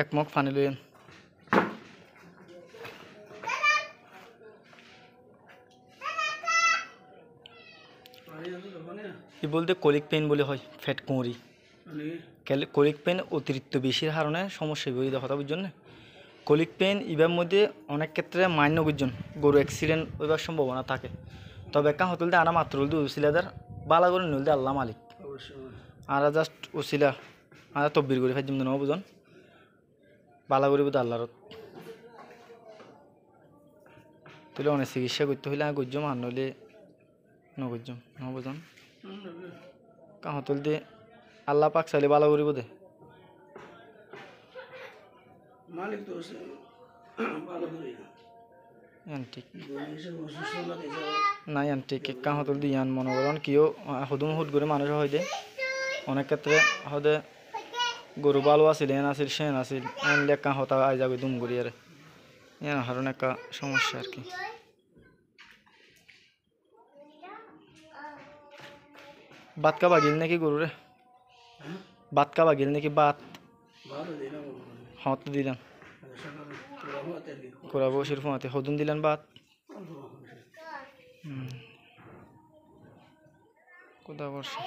এক মগ পানি লইয়েন। ই বলতে কলিক পেইন বলে হয়, ফ্যাট কুঁড়ি। কলিক পেইন অতিরিক্ত বেশির কারণে সমস্যা হয়ে দেখা বুঝছেন না। কলিক পেইন ইবার মধ্যে অনেক ক্ষেত্রে মান্য বুঝছেন গরু অ্যাক্সিডেন্ট হইবার সম্ভাবনা থাকে। তবে একটা হতলতে আনা মাত্র হলতে উসিলাদার বালা করে নলতে আল্লাহ মালিক আর জাস্ট উসিলা আর তব্বির করে ফাইজিম ন বুঝন বালা করি বোধ আল্লাহর তুলে অনেক চিকিৎসা করতে হইলে গজ্জম আর নইলে নগজ্জম ন বুঝন কাহ তুলতে আল্লাহ পাক চাইলে বালা করিব দে মালিক তো ঠিক নাই ঠিক কাহ তুল দিয়ান মনে করেন কিও হুদুম হুট করে মানুষ হয় দে অনেক ক্ষেত্রে হদে গরু ভালো আছিল এন আছিল সেন আছিল এন লেখা হতা আই যাবে দুম করি আর এন হারণ একটা সমস্যা আর কি। ভাত খাবা গিল নাকি গরুরে? ভাত খাবা গিল নাকি? ভাত হত দিলাম কোরা বসির ফোঁতে হদুন দিলেন ভাত কোথা করছে।